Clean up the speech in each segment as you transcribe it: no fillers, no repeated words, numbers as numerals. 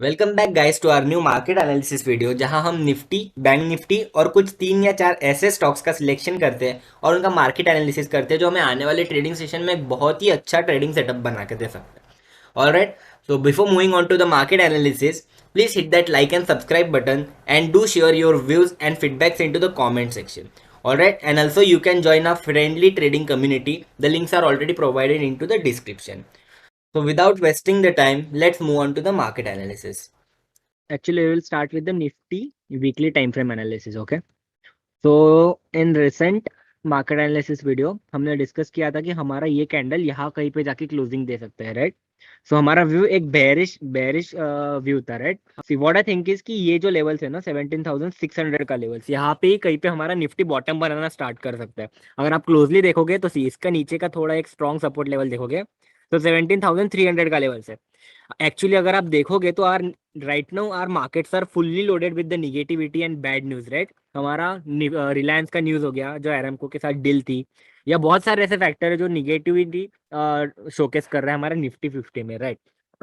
Welcome back guys to our new market analysis video जहां हम Nifty bank Nifty और कुछ 3 या 4 ऐसे स्टॉक्स का सिलेक्शन करते हैं और उनका मार्केट एनालिसिस करते हैं जो हमें आने वाले ट्रेडिंग सेशन में एक बहुत ही अच्छा ट्रेडिंग सेटअप बना के दे सकते हैं। Alright, so before moving on to the market analysis, please hit that like and subscribe button and do share your views and feedbacks into the comment section. Alright, and also you can join our friendly trading community. The links are already provided into the description. So without wasting the time, let's move on to the market analysis. Actually, we will start with the Nifty weekly time frame analysis. Okay. So in recent market analysis video हमने discuss किया था कि हमारा ये candle यहाँ कहीं पे जाके क्लोजिंग दे सकते हैं, राइट। सो हमारा व्यू एक बेरिश व्यू था, right. See what I think is कि ये जो लेवल्स है ना 17,600 का लेवल्स, यहाँ पे ही कहीं पे हमारा निफ्टी बॉटम बनाना स्टार्ट कर सकता है। अगर आप क्लोजली देखोगे तो सी इसका नीचे का थोड़ा एक स्ट्रॉन्ग सपोर्ट लेवल देखोगे तो 17,300 का लेवल्स है। एक्चुअली अगर आप देखोगे तो our right now our markets are fully loaded with the negativity and bad news, right. हमारा रिलायंस का न्यूज हो गया जो एरामको के साथ डील थी, या बहुत सारे ऐसे फैक्टर है जो निगेटिविटी शोकेस कर रहा है हमारा निफ्टी 50 में, राइट।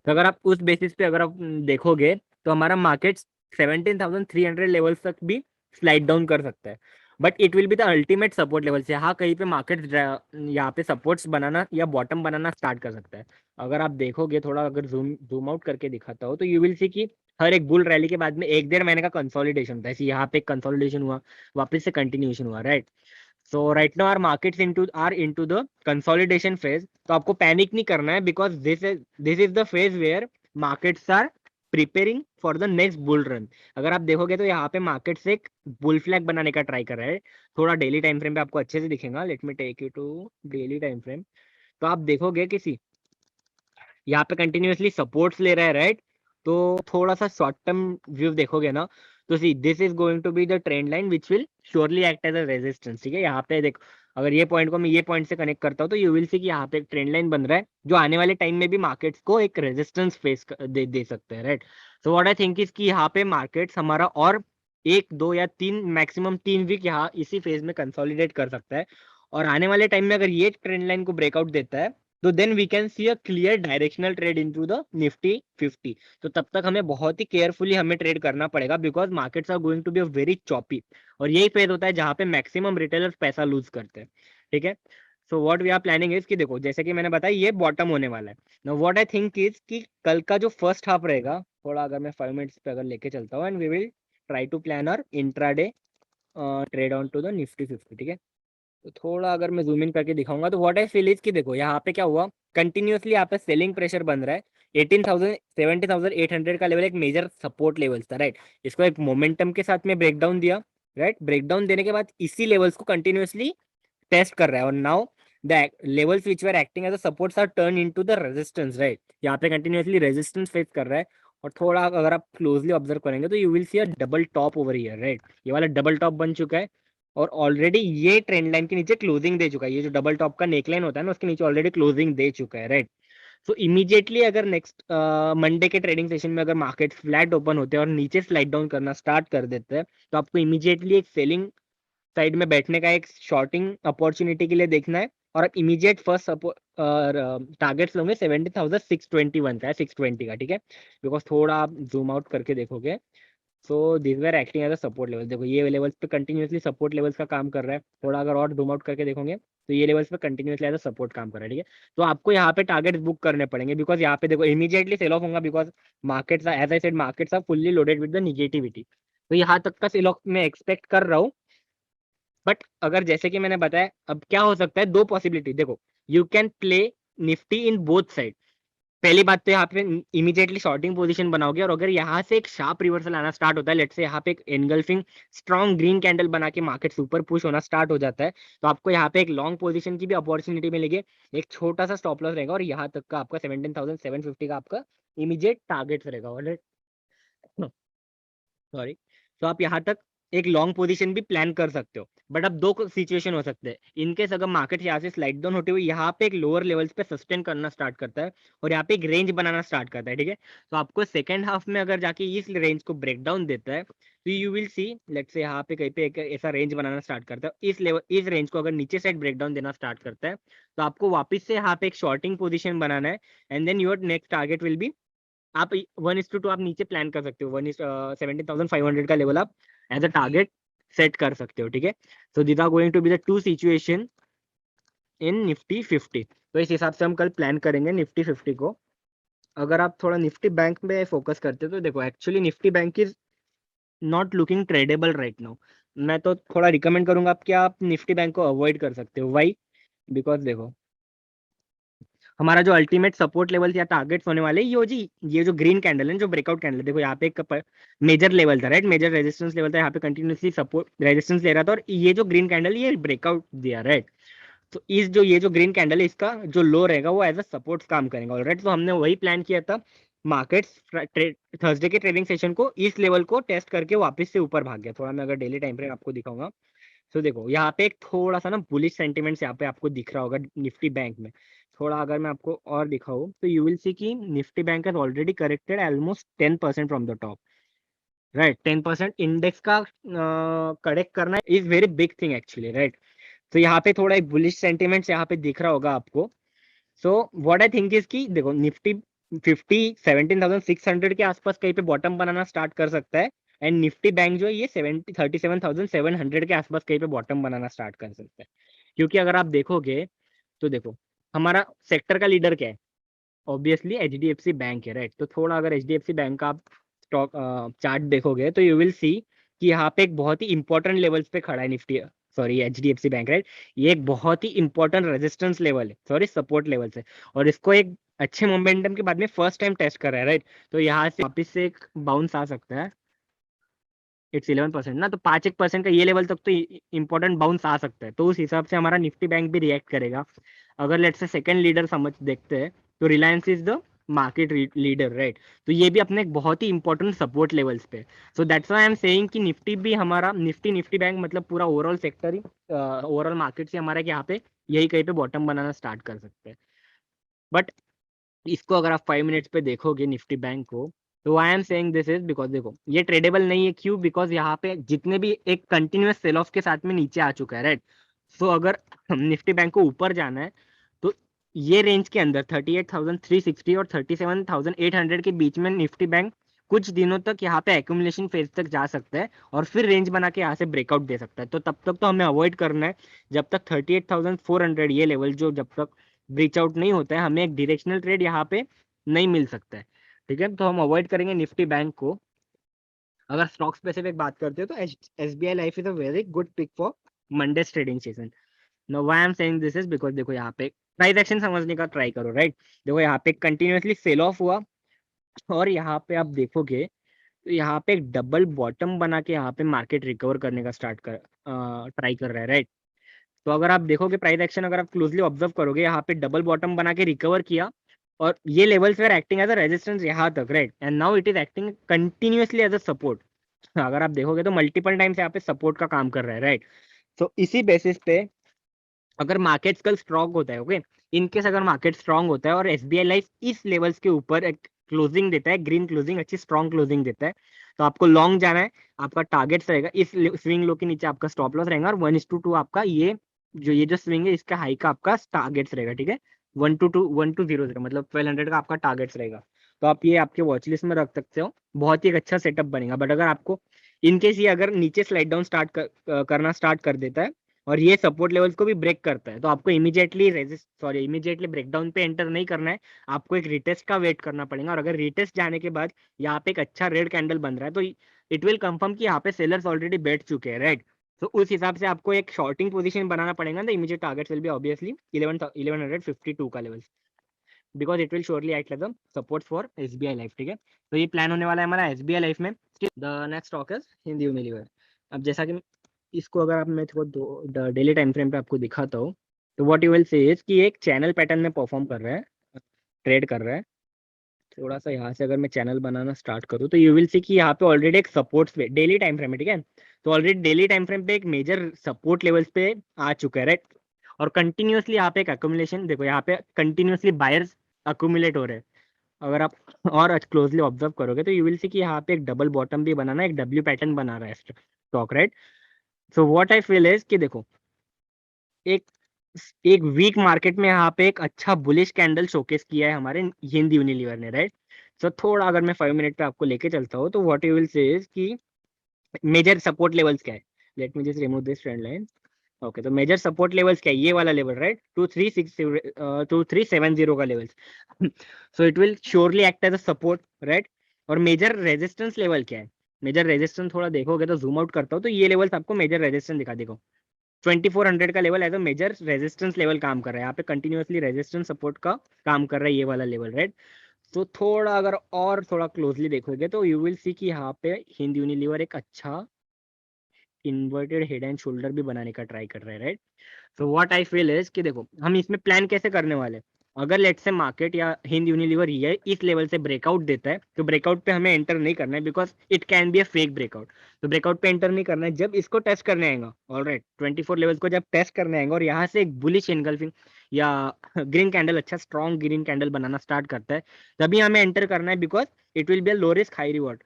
तो अगर आप उस बेसिस पे अगर आप देखोगे तो हमारा मार्केट 17,300 लेवल्स तक भी स्लाइड डाउन कर सकता है, but it will be the ultimate support levels. यहाँ कहीं पे मार्केट यहाँ पे सपोर्ट्स बनाना या बॉटम बनाना स्टार्ट कर सकता है। अगर आप देखोगे थोड़ा, अगर जूम आउट करके दिखाता हो तो यू विल सी कि हर एक बुल रैली के बाद में 1-1.5 महीने का कंसोलिडेशन था। ऐसे यहाँ पे कंसोलिडेशन हुआ, वापस से कंटिन्यूएशन हुआ, right. So right now our markets into the consolidation phase. तो आपको पैनिक नहीं करना है, because this is the phase where markets are preparing for the next bull run. अगर आप देखोगे तो यहाँ पे मार्केट्स एक बुल फ्लैग बनाने का ट्राई कर रहा है। थोड़ा डेली टाइम फ्रेम पे आपको अच्छे से दिखेगा। Let me take you to daily time frame. तो आप देखोगे किसी यहाँ पे कंटिन्यूअसली सपोर्ट्स ले रहा है, राइट। तो थोड़ा सा शॉर्ट टर्म व्यू देखोगे ना तो see this is going to be the trend line which will surely act as a resistance, ठीक है। यहाँ पे देखो, अगर ये पॉइंट को मैं ये पॉइंट से कनेक्ट करता हूँ तो यू विल सी कि यहाँ पे एक ट्रेंड लाइन बन रहा है जो आने वाले टाइम में भी मार्केट्स को एक रेजिस्टेंस फेस दे सकते हैं, right. So what I think is कि यहाँ पे मार्केट्स हमारा और 1, 2 या 3 मैक्सिमम 3 वीक यहाँ इसी फेज में कंसोलिडेट कर सकता है। और आने वाले टाइम में अगर ये ट्रेंड लाइन को ब्रेकआउट देता है तो then we can see a clear directional trade into the Nifty 50। तो तब तक हमें बहुत ही केयरफुली हमें ट्रेड करना पड़ेगा, because markets are going to be a very choppy. और यही फेज होता है जहां पे मैक्सिमम रिटेलर्स पैसा लूज करते हैं, ठीक है। So what we are planning is कि देखो, जैसे कि मैंने बताया ये बॉटम होने वाला है। Now what I think is कि कल का जो फर्स्ट हाफ रहेगा, थोड़ा अगर मैं 5 मिनट्स पे अगर लेके चलता हूँ, and we will try to plan our intraday trade on to the Nifty 50, ठीक है। तो थोड़ा अगर मैं जूम इन करके दिखाऊंगा तो व्हाट आई फील इज कि देखो यहाँ पे क्या हुआ, कंटिन्यूअसली यहाँ पे सेलिंग प्रेशर बन रहा है। 18,000 17,800 का लेवल एक मेजर सपोर्ट लेवल्स था, राइट। इसको एक मोमेंटम के साथ में ब्रेकडाउन दिया, राइट। ब्रेकडाउन देने के बाद इसी लेवल्स को कंटिन्यूअसली टेस्ट कर रहा है, और now the levels which were acting as a supports are turn into the resistance, right. यहाँ पे कंटिन्यूअसली रेजिस्टेंस फेस कर रहा है। और थोड़ा अगर आप क्लोजली ऑब्जर्व करेंगे तो you will see a double top over here, right. ये वाला डबल टॉप बन चुका है और ऑलरेडी ये ट्रेंड लाइन के नीचे क्लोजिंग दे चुका है। ये जो डबल टॉप का नेकलाइन होता है ना उसके नीचे ऑलरेडी क्लोजिंग दे चुका है, राइट। सो इमीडिएटली अगर नेक्स्ट मंडे के ट्रेडिंग सेशन में अगर मार्केट फ्लैट ओपन होते हैं और नीचे स्लाइड डाउन करना स्टार्ट कर देते हैं तो आपको इमीडिएटली एक सेलिंग साइड में बैठने का एक शॉर्टिंग अपॉर्चुनिटी के लिए देखना है। और आप इमीडिएट फर्स्ट टारगेट्स लोगे 70,621 का है, 620 का, ठीक है। बिकॉज थोड़ा आप जूम आउट करके देखोगे so this were acting as a support level. देखो ये लेवल्स पे कंटिन्यूअसली सपोर्ट लेवल्स का काम कर रहा है। थोड़ा अगर और जूम आउट करके देखोगे तो ये लेवल्स पे कंटिन्यूअसली एज अ सपोर्ट काम कर रहा है, ठीक है। तो आपको यहाँ पे टारगेट बुक करने पड़ेंगे, बिकॉज यहाँ पे देखो इमीडिएटली सेल ऑफ होगा, because markets as I said markets are fully loaded with the negativity. तो यहाँ तक का सेल ऑफ मैं एक्सपेक्ट कर रहा हूँ। बट अगर जैसे कि मैंने बताया, अब क्या हो सकता है, दो पॉसिबिलिटी देखो, you can play Nifty in both side. पहली बात तो यहाँ पे इमीडिएटली शॉर्टिंग पोजीशन बनाओगे, और अगर यहाँ से एक शार्प रिवर्सल आना स्टार्ट होता है, लेट्स से यहाँ पे एक एनगल्फिंग स्ट्रॉन्ग ग्रीन कैंडल बना के मार्केट सुपर पुश होना स्टार्ट हो जाता है, तो आपको यहाँ पे एक लॉन्ग पोजीशन की भी अपॉर्चुनिटी मिलेगी। एक छोटा सा स्टॉप लॉस रहेगा और यहाँ तक का आपका 17,750 का आपका इमीडिएट टारगेट रहेगा, ऑलरेडी। सॉरी। तो आप यहाँ तक एक लॉन्ग पोजीशन भी प्लान कर सकते हो। बट अब दो सिचुएशन हो सकते हैं, इनकेस अगर मार्केट यहाँ से स्लाइड डाउन होते हुए यहाँ पे एक लोअर लेवल्स पे सस्टेन करना स्टार्ट करता है और यहाँ पे एक रेंज बनाना स्टार्ट करता है, ठीक है। तो आपको सेकंड हाफ में अगर जाके इस रेंज को ब्रेक डाउन देता है तो you will see, let's say यहाँ पे कहीं पे एक ऐसा रेंज बनाना स्टार्ट करता है, इस लेवल इस रेंज को अगर नीचे साइड ब्रेक डाउन देना स्टार्ट करता है तो आपको वापस से यहाँ पे एक शॉर्टिंग पोजिशन बनाना है, and then your next target will be आप 1:2 आप नीचे प्लान कर सकते हो, 17,500 का लेवल आप एज अ टारगेट सेट कर सकते हो, ठीक है। So these are going to be the two situation in Nifty 50। तो इस हिसाब से हम कल प्लान करेंगे निफ्टी 50 को। अगर आप थोड़ा निफ्टी बैंक में फोकस करते हो तो देखो, actually Nifty bank is not looking tradable right now. मैं तो थोड़ा रिकमेंड करूंगा आप कि आप निफ्टी बैंक को अवॉइड कर सकते हो। वाई? बिकॉज देखो, हमारा जो अल्टीमेट सपोर्ट लेवल या टारगेट्स होने वाले ये जो ग्रीन कैंडल है, जो ब्रेकआउट कैंडल, देखो यहाँ पे एक मेजर लेवल था, राइट, मेजर रेजिस्टेंस लेवल था, यहाँ पे कंटिन्यूसली सपोर्ट रेजिस्टेंस ले रहा था, और ये जो ग्रीन कैंडल ये ब्रेकआउट दिया, राइट। तो ये जो ग्रीन कैंडल है, इसका जो लो रहेगा वो एज अ सपोर्ट काम करेगा, ऑलराइट। तो हमने वही प्लान किया था, मार्केट्स थर्सडे के ट्रेडिंग सेशन को इस लेवल को टेस्ट करके वापस से ऊपर भाग गया। थोड़ा मैं अगर डेली टाइम फ्रेम आपको दिखाऊंगा तो देखो, यहाँ पे एक थोड़ा सा ना बुलिश सेंटिमेंट्स यहाँ पे आपको दिख रहा होगा निफ्टी बैंक में। थोड़ा अगर मैं आपको और दिखाऊं तो यू विल सी कि Nifty bank has already corrected almost 10% from the top, right. 10% index का करेक्ट करना is very big thing actually, right. तो यहाँ पे थोड़ा एक बुलिश सेंटिमेंट्स यहाँ पे दिख रहा होगा आपको। So what I think is कि देखो, निफ्टी 17,600 के आसपास कहीं पे बॉटम बनाना स्टार्ट कर सकता है, एंड निफ्टी बैंक जो है ये 37,700 के आसपास कहीं पे बॉटम बनाना स्टार्ट कर सकता है। क्योंकि अगर आप देखोगे तो देखो, हमारा सेक्टर का लीडर क्या है? ऑब्वियसली एचडीएफसी बैंक है, राइट। तो थोड़ा अगर एचडीएफसी बैंक का आप स्टॉक चार्ट देखोगे तो यू विल सी कि यहाँ पे एक बहुत ही इंपॉर्टेंट लेवल्स पे खड़ा है Nifty, sorry HDFC bank, right. ये एक बहुत ही इंपॉर्टेंट रेजिस्टेंस लेवल है, सॉरी सपोर्ट लेवल है, और इसको एक अच्छे मोमेंटम के बाद में फर्स्ट टाइम टेस्ट कर रहा है, राइट। तो यहाँ से वापिस से एक बाउंस आ सकता है। इट्स 11% ना, तो 5-1% का ये लेवल तक तो इंपॉर्टेंट बाउंस आ सकता है। तो उस हिसाब से हमारा निफ्टी बैंक भी रिएक्ट करेगा। अगर लेट्स से सेकंड लीडर समझ देखते हैं तो Reliance is the market leader, right. तो ये भी अपने एक बहुत ही इंपॉर्टेंट सपोर्ट लेवल्स पे। So that's why I am saying कि निफ्टी भी हमारा निफ्टी बैंक मतलब पूरा ओवरऑल सेक्टर ही, ओवरऑल मार्केट से हमारा यहाँ पे यही कहीं पे बॉटम बनाना स्टार्ट कर सकते हैं। बट इसको अगर आप 5 मिनट्स पे देखोगे निफ्टी बैंक को, तो आई am saying this is because देखो, ये ट्रेडेबल नहीं है। क्यों? बिकॉज यहाँ पे जितने भी एक कंटिन्यूअस सेल ऑफ के साथ में नीचे आ चुका है, राइट। सो अगर निफ्टी बैंक को ऊपर जाना है तो ये रेंज के अंदर 38,360 और 37,800 के बीच में निफ्टी बैंक कुछ दिनों तक यहाँ पे एक्यूमुलेशन फेज तक जा सकता है, और फिर रेंज बना के यहाँ से ब्रेकआउट दे सकता है। तो तब तक तो हमें अवॉइड करना है, जब तक 38,400 ये लेवल जो जब तक ब्रीच आउट नहीं होता है, हमें एक डायरेक्शनल ट्रेड यहाँ पे नहीं मिल सकता है, ठीक है। तो हम अवॉइड करेंगे निफ्टी बैंक को। अगर स्टॉक स्पेसिफिक बात करते हो तो SBI life is a very good pick for Monday trading session. No why I am saying this is because देखो, यहाँ पे प्राइस एक्शन समझने का ट्राई करो, राइट। देखो यहाँ पे कंटिन्यूअसली सेल ऑफ हुआ, और यहाँ पे आप देखोगे तो यहाँ पे एक डबल बॉटम बना के यहाँ पे मार्केट रिकवर करने का स्टार्ट कर ट्राई कर रहा है, राइट। तो अगर आप देखोगे प्राइस एक्शन, अगर आप क्लोजली ऑब्जर्व करोगे, यहाँ पे डबल बॉटम बना के रिकवर किया, और ये levels were acting as a resistance यहाँ तक, right, and now it is acting continuously as a support. अगर आप देखोगे तो मल्टीपल टाइम्स यहाँ पे सपोर्ट का काम कर रहा है, राइट। तो इसी बेसिस पे अगर मार्केट कल स्ट्रॉन्ग होता है, ओके, इनकेस अगर मार्केट स्ट्रॉन्ग होता है और एसबीआई लाइफ इस लेवल्स के ऊपर एक क्लोजिंग देता है, ग्रीन क्लोजिंग, अच्छी स्ट्रॉन्ग क्लोजिंग देता है, तो आपको लॉन्ग जाना है। आपका टारगेट रहेगा इस स्विंग लो के नीचे, आपका स्टॉप लॉस रहेगा, और 1:2 आपका ये जो स्विंग है इसका हाई का आपका टारगेट्स रहेगा, ठीक है। 1:0 मतलब 1200 का आपका टारगेट्स रहेगा। तो आप ये आपके वॉच लिस्ट में रख सकते हो, बहुत ही एक अच्छा सेटअप बनेगा। बट अगर आपको इनकेस ये अगर नीचे स्लाइड डाउन करना स्टार्ट कर देता है और ये सपोर्ट लेवल्स को भी ब्रेक करता है, तो आपको इमीडिएटली ब्रेकडाउन पे एंटर नहीं करना है। आपको एक रिटेस्ट का वेट करना पड़ेगा, और अगर रिटेस्ट जाने के बाद यहाँ पे एक अच्छा रेड कैंडल बन रहा है तो इट विल कंफर्म कि यहाँ पे सेलर्स ऑलरेडी बैठ चुके हैं, राइट। तो उस हिसाब से आपको एक शॉर्टिंग पोजीशन बनाना पड़ेगा। The immediate targets will be obviously 1152 का level, because it will surely act as a support for SBI life, ठीक है। तो ये प्लान होने वाला है हमारा एसबीआई लाइफ में। The next stock is Hindi Unilever. अब जैसा कि इसको अगर आप मैं थोड़ा डेली टाइम फ्रेम पे आपको दिखाता हूँ, तो what you will say is कि एक चैनल पैटर्न में परफॉर्म कर रहा है, ट्रेड कर रहा है। थोड़ा सा यहाँ से अगर मैं चैनल बनाना स्टार्ट करूँ तो यू विल सी कि यहाँ पे ऑलरेडी एक सपोर्ट पे डेली टाइम फ्रेम है, ठीक है। तो ऑलरेडी डेली टाइम फ्रेम पे एक मेजर सपोर्ट लेवल्स पे आ चुका है, राइट। और कंटिन्यूअसली यहाँ पे एक अक्यूमुलेशन, देखो यहाँ पे कंटिन्यूअसली बायर्स अक्यूमुलेट हो रहे हैं। अगर आप और क्लोजली ऑब्जर्व करोगे तो यू विल सी कि यहाँ पे एक डबल बॉटम भी बनाना, एक डब्ल्यू पैटर्न बना रहा है stock, right. So what I feel is कि देखो, एक एक वीक मार्केट में यहाँ पे एक अच्छा बुलिश कैंडल शोकेस किया है हमारे हिंद यूनिलीवर ने, राइट। सो थोड़ा अगर मैं 5 मिनट पे आपको लेके चलता हूँ तो what you will say is कि मेजर सपोर्ट लेवल्स क्या है। Let me just remove this trend line. Okay, तो मेजर सपोर्ट लेवल्स क्या है, ये वाला लेवल राइट, 2370 का levels. So it will surely act as a support right. और मेजर रेजिस्टेंस लेवल क्या है, मेजर रेजिस्टेंस थोड़ा देखोगे तो जूम आउट करता हूँ तो ये लेवल्स आपको मेजर रेजिस्टेंस दिखा, देखो 2400 का level as a major resistance level काम कर रहा है, यहाँ पे कंटिन्यूअसली रेजिस्टेंस सपोर्ट का काम कर रहा है ये वाला लेवल राइट। तो थोड़ा अगर और थोड़ा क्लोजली देखोगे तो यू विल सी कि यहाँ पे हिंद यूनिलीवर एक अच्छा इन्वर्टेड हेड एंड शोल्डर भी बनाने का ट्राई कर रहे हैं right. So what I feel is कि देखो हम इसमें प्लान कैसे करने वाले हैं, अगर लेट से मार्केट या हिंद यूनिलीवर ये इस लेवल से ब्रेकआउट देता है तो ब्रेकआउट पे हमें एंटर नहीं करना है, because it can be a fake breakout. तो ब्रेकआउट पे एंटर नहीं करना है, जब इसको टेस्ट करने आएगा ऑलराइट 24 लेवल्स को जब टेस्ट करने आएगा और यहाँ से एक बुलिश एनगल्फिंग या ग्रीन कैंडल, अच्छा स्ट्रॉन्ग ग्रीन कैंडल बनाना स्टार्ट करता है, तभी हमें एंटर करना है, because it will be a low risk high reward.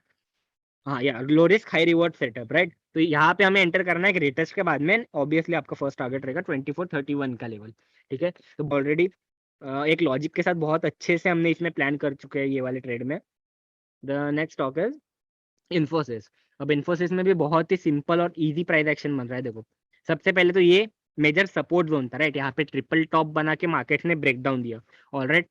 हाँ या low risk high reward setup right. तो यहाँ पे हमें एंटर करना है कि रिटेस्ट के बाद में ऑब्वियसली आपका फर्स्ट टारगेट रहेगा 2431 का लेवल। ठीक है, तो ऑलरेडी एक लॉजिक के साथ बहुत अच्छे से हमने इसमें प्लान कर चुके हैं ये वाले ट्रेड में। The next stock is Infosys. अब इन्फोसिस में भी बहुत ही सिंपल और इजी प्राइस एक्शन बन रहा है। देखो सबसे पहले तो ये मेजर सपोर्ट जोन था राइट, यहाँ पे ट्रिपल टॉप बना के मार्केट ने ब्रेक डाउन दिया ऑलराइट।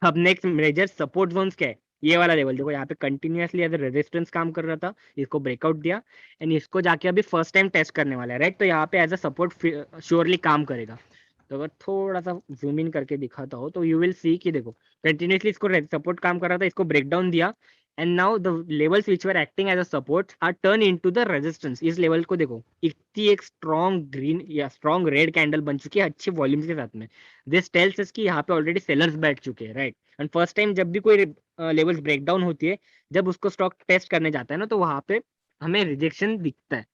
अब नेक्स्ट मेजर सपोर्ट जोन्स क्या है, ये वाला लेवल देखो यहाँ पे कंटिन्यूअसली एज रेजिस्टेंस काम कर रहा था, इसको ब्रेकआउट दिया एंड इसको जाके अभी फर्स्ट टाइम टेस्ट करने वाला है राइट। तो यहाँ पे एज अ सपोर्ट श्योरली काम करेगा। तो अगर थोड़ा सा जूम इन करके दिखाता हो तो यू विल सी कि देखो कंटिन्यूअसली इसको सपोर्ट काम कर रहा था, इसको ब्रेक डाउन दिया and now the levels which were acting as a support are turn into the resistance. इस लेवल को देखो इतनी एक स्ट्रॉन्ग ग्रीन या स्ट्रॉन्ग रेड कैंडल बन चुकी है अच्छे वॉल्यूम्स के साथ में। दिस टेल्स अस कि यहाँ पे ऑलरेडी सेलर्स बैठ चुके हैं राइट। एंड फर्स्ट टाइम जब भी कोई लेवल्स ब्रेकडाउन होती है, जब उसको स्टॉक टेस्ट करने जाता है ना, तो वहां पे हमें रिजेक्शन दिखता है।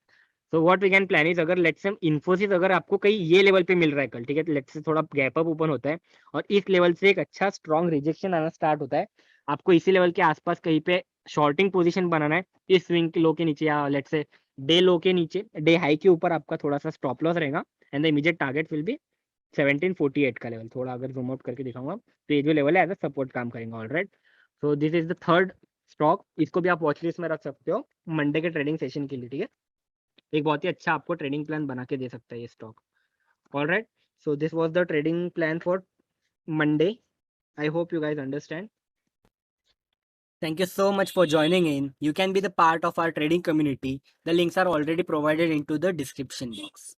So what we can plan is, अगर लेट्स से इन्फोसिस अगर आपको कहीं ये लेवल पे मिल रहा है कल, ठीक है, लेट्स से थोड़ा गैप अप ओपन होता है और इस लेवल से एक अच्छा स्ट्रॉन्ग रिजेक्शन आना स्टार्ट होता है, आपको इसी लेवल के आसपास कहीं पे शॉर्टिंग पोजीशन बनाना है इस स्विंग लो के नीचे या लेट्स से डे लो के नीचे, डे हाई के ऊपर आपका थोड़ा सा स्टॉप लॉस रहेगा and the immediate target will B 1748 का लेवल। थोड़ा अगर जूम आउट करके दिखाऊंगा तो ये जो लेवल है एज अ सपोर्ट काम करेंगे alright. So this is the third stock, इसको भी आप वॉच लिस्ट में रख सकते हो मंडे के ट्रेडिंग सेशन के लिए। ठीक है, एक बहुत ही अच्छा आपको ट्रेडिंग प्लान बना के दे सकता है ये stock alright. So this was the trading plan for Monday. I hope you guys understand. Thank you so much for joining in. You can be the part of our trading community. The links are already provided into the description box.